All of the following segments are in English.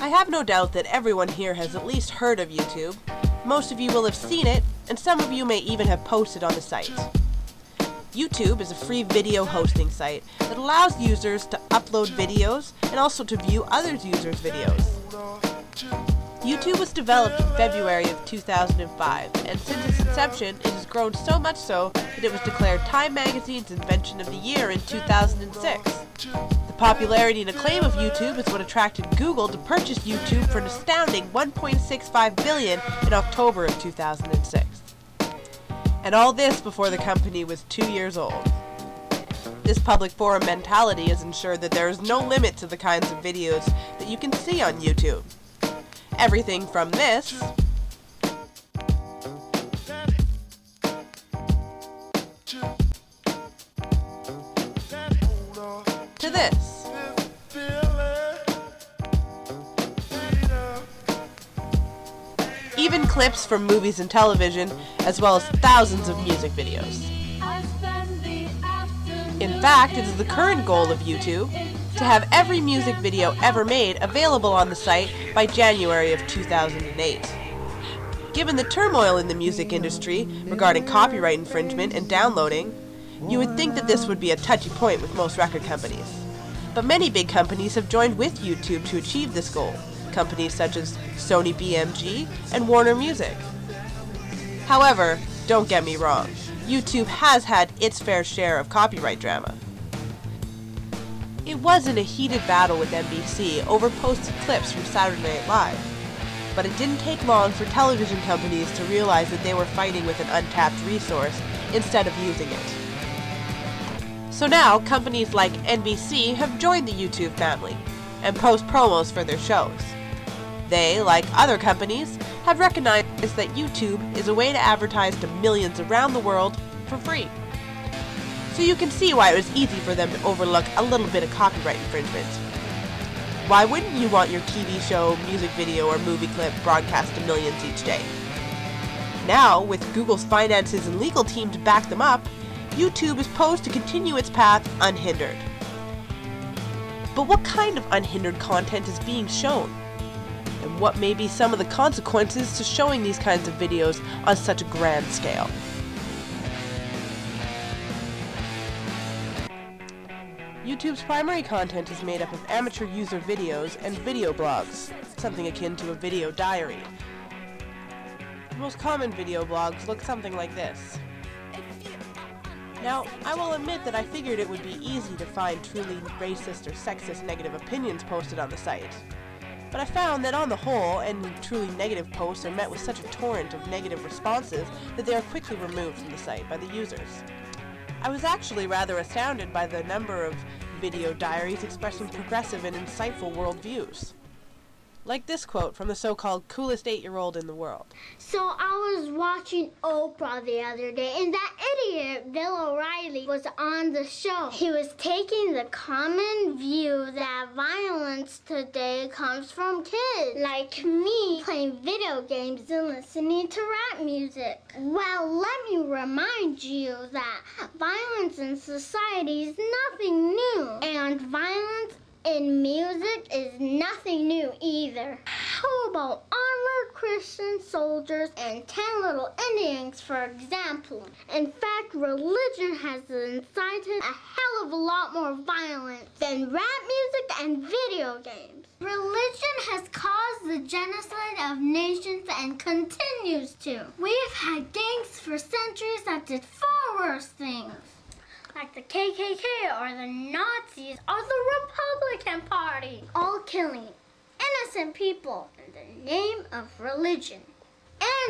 I have no doubt that everyone here has at least heard of YouTube. Most of you will have seen it, and some of you may even have posted on the site. YouTube is a free video hosting site that allows users to upload videos and also to view other users' videos. YouTube was developed in February of 2005, and since its inception, it has grown so much so that it was declared Time Magazine's Invention of the Year in 2006. The popularity and acclaim of YouTube is what attracted Google to purchase YouTube for an astounding $1.65 billion in October of 2006. And all this before the company was 2 years old. This public forum mentality has ensured that there is no limit to the kinds of videos that you can see on YouTube. Everything from this to this. Even clips from movies and television, as well as thousands of music videos. In fact, it is the current goal of YouTube to have every music video ever made available on the site by January of 2008. Given the turmoil in the music industry regarding copyright infringement and downloading, you would think that this would be a touchy point with most record companies. But many big companies have joined with YouTube to achieve this goal, companies such as Sony BMG and Warner Music. However, don't get me wrong, YouTube has had its fair share of copyright drama. It was in a heated battle with NBC over posted clips from Saturday Night Live, but it didn't take long for television companies to realize that they were fighting with an untapped resource instead of using it. So now, companies like NBC have joined the YouTube family and post promos for their shows. They, like other companies, have recognized that YouTube is a way to advertise to millions around the world for free. So you can see why it was easy for them to overlook a little bit of copyright infringement. Why wouldn't you want your TV show, music video, or movie clip broadcast to millions each day? Now, with Google's finances and legal team to back them up, YouTube is posed to continue its path unhindered. But what kind of unhindered content is being shown? And what may be some of the consequences to showing these kinds of videos on such a grand scale? YouTube's primary content is made up of amateur user videos and video blogs, something akin to a video diary. The most common video blogs look something like this. Now, I will admit that I figured it would be easy to find truly racist or sexist negative opinions posted on the site. But I found that on the whole, any truly negative posts are met with such a torrent of negative responses that they are quickly removed from the site by the users. I was actually rather astounded by the number of video diaries expressing progressive and insightful worldviews. Like this quote from the so-called coolest 8-year-old in the world. So I was watching Oprah the other day, and that idiot, Bill O'Reilly, was on the show. He was taking the common view that violence today comes from kids, like me, playing video games and listening to rap music. Well, let me remind you that violence in society is nothing new, and violence in music is nothing new either. How about armored Christian soldiers and 10 little Indians, for example? In fact, religion has incited a hell of a lot more violence than rap music and video games. Religion has caused the genocide of nations and continues to. We've had gangs for centuries that did far worse things, like the KKK or the Nazis or the Republican Party, all killing innocent people in the name of religion.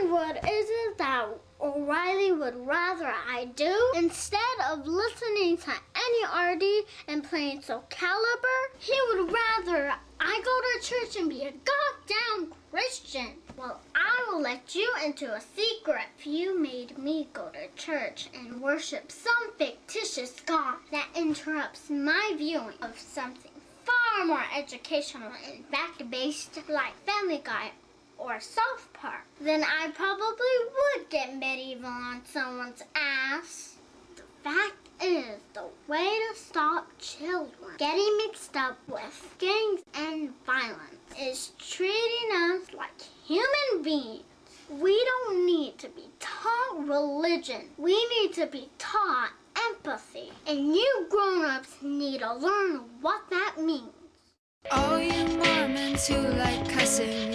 And what is it that O'Reilly would rather I do? Instead of listening to any RD and playing Soul Calibur, he would rather I go to church and be a goddamn Christian. Well, I will let you into a secret. If you made me go to church and worship some fictitious god that interrupts my viewing of something far more educational and fact-based like Family Guy or South Park, then I probably would get medieval on someone's ass. The fact is, the way to stop children getting mixed up with gangs and violence is treating us like human beings. We don't need to be taught religion. We need to be taught empathy. And you grown-ups need to learn what that means. All you Mormons who like cussing,